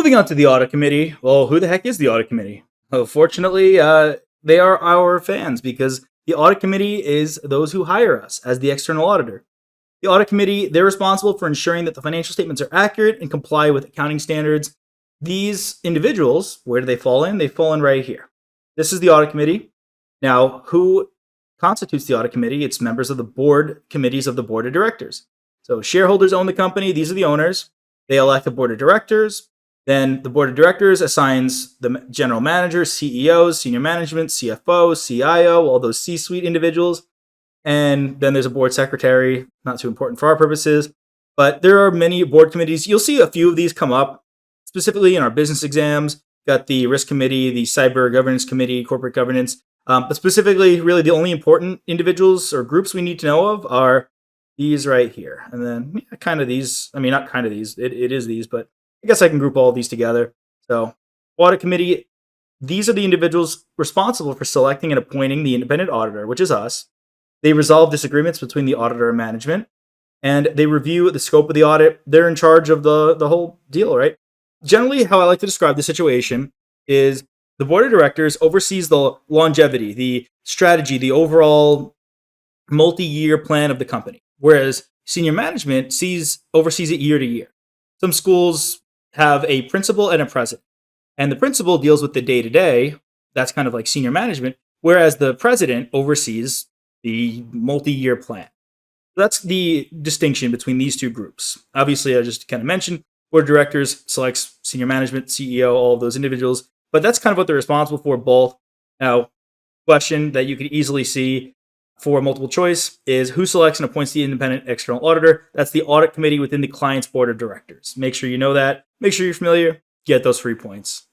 Moving on to the Audit Committee. Well, who the heck is the Audit Committee? Oh, fortunately, they are our fans because the Audit Committee is those who hire us as the external auditor. The Audit Committee, they're responsible for ensuring that the financial statements are accurate and comply with accounting standards. These individuals, where do they fall in? They fall in right here. This is the Audit Committee. Now, who constitutes the Audit Committee? It's members of the board committees of the board of directors. So shareholders own the company. These are the owners. They elect the board of directors. Then the board of directors assigns the general manager, CEOs, senior management, CFO, CIO, all those C-suite individuals. And then there's a board secretary, not too important for our purposes. But there are many board committees. You'll see a few of these come up, specifically in our business exams. Got the risk committee, the cyber governance committee, corporate governance. But specifically, really the only important individuals or groups we need to know of are these right here. And then kind of these, not kind of these, it is these, but I guess I can group all of these together. So audit committee, these are the individuals responsible for selecting and appointing the independent auditor, which is us. They resolve disagreements between the auditor and management, and they review the scope of the audit. They're in charge of the whole deal, right? Generally, how I like to describe the situation is the board of directors oversees the longevity, the strategy, the overall multi-year plan of the company, whereas senior management oversees it year to year. Some schools have a principal and a president, and the principal deals with the day-to-day. That's kind of like senior management, whereas the president oversees the multi-year plan. That's the distinction between these two groups. Obviously, I just kind of mentioned, board of directors selects senior management, CEO, all of those individuals, but that's kind of what they're responsible for both. Now, question that you could easily see for multiple choice is who selects and appoints the independent external auditor? That's the audit committee within the client's board of directors. Make sure you know that. Make sure you're familiar. Get those free points.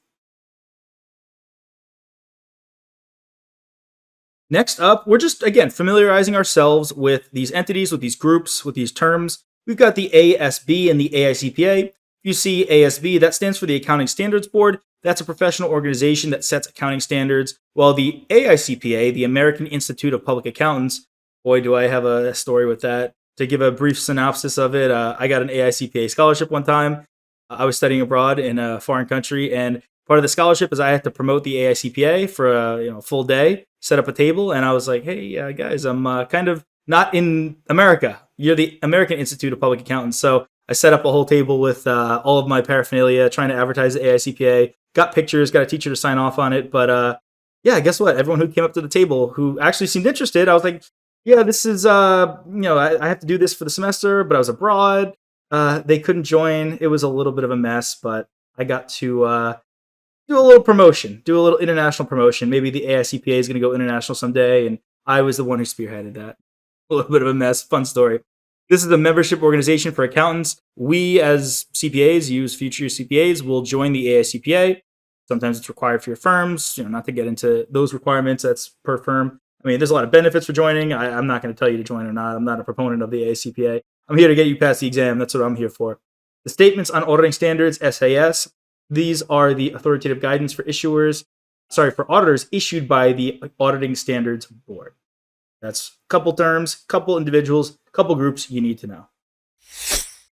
Next up, we're just, again, familiarizing ourselves with these entities, with these groups, with these terms. We've got the ASB and the AICPA. If you see ASB, that stands for the Accounting Standards Board. That's a professional organization that sets accounting standards. While the AICPA, the American Institute of Public Accountants, boy, do I have a story with that. To give a brief synopsis of it, I got an AICPA scholarship one time. I was studying abroad in a foreign country, and part of the scholarship is I had to promote the AICPA for a full day, set up a table, and I was like, hey, guys, I'm kind of not in America. You're the American Institute of Public Accountants. So I set up a whole table with all of my paraphernalia, trying to advertise the AICPA, got pictures, got a teacher to sign off on it. But guess what? Everyone who came up to the table who actually seemed interested, I was like, yeah, this is, I have to do this for the semester, but I was abroad. They couldn't join. It was a little bit of a mess, but I got to do a little promotion, do a little international promotion. Maybe the AICPA is going to go international someday, and I was the one who spearheaded that. A little bit of a mess. Fun story. This is a membership organization for accountants. We, as CPAs, future CPAs, will join the AICPA. Sometimes it's required for your firms. Not to get into those requirements. That's per firm. There's a lot of benefits for joining. I'm not going to tell you to join or not. I'm not a proponent of the AICPA. I'm here to get you past the exam. That's what I'm here for. The Statements on Auditing Standards, SAS. These are the authoritative guidance for auditors issued by the Auditing Standards Board. That's a couple terms, couple individuals, couple groups you need to know.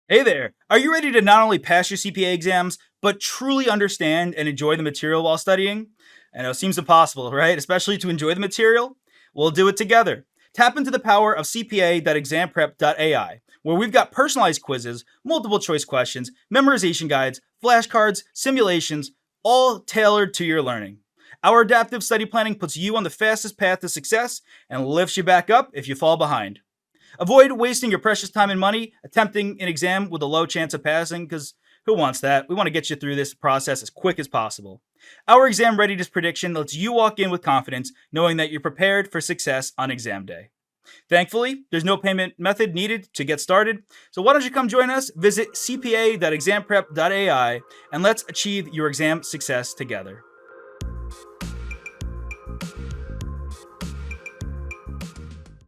Hey there! Are you ready to not only pass your CPA exams, but truly understand and enjoy the material while studying? I know it seems impossible, right? Especially to enjoy the material? We'll do it together. Tap into the power of CPA.Examprep.ai, where we've got personalized quizzes, multiple choice questions, memorization guides, flashcards, simulations, all tailored to your learning. Our adaptive study planning puts you on the fastest path to success and lifts you back up if you fall behind. Avoid wasting your precious time and money attempting an exam with a low chance of passing, because who wants that? We want to get you through this process as quick as possible. Our exam readiness prediction lets you walk in with confidence, knowing that you're prepared for success on exam day. Thankfully, there's no payment method needed to get started, so why don't you come join us? Visit CPA.Examprep.ai and let's achieve your exam success together.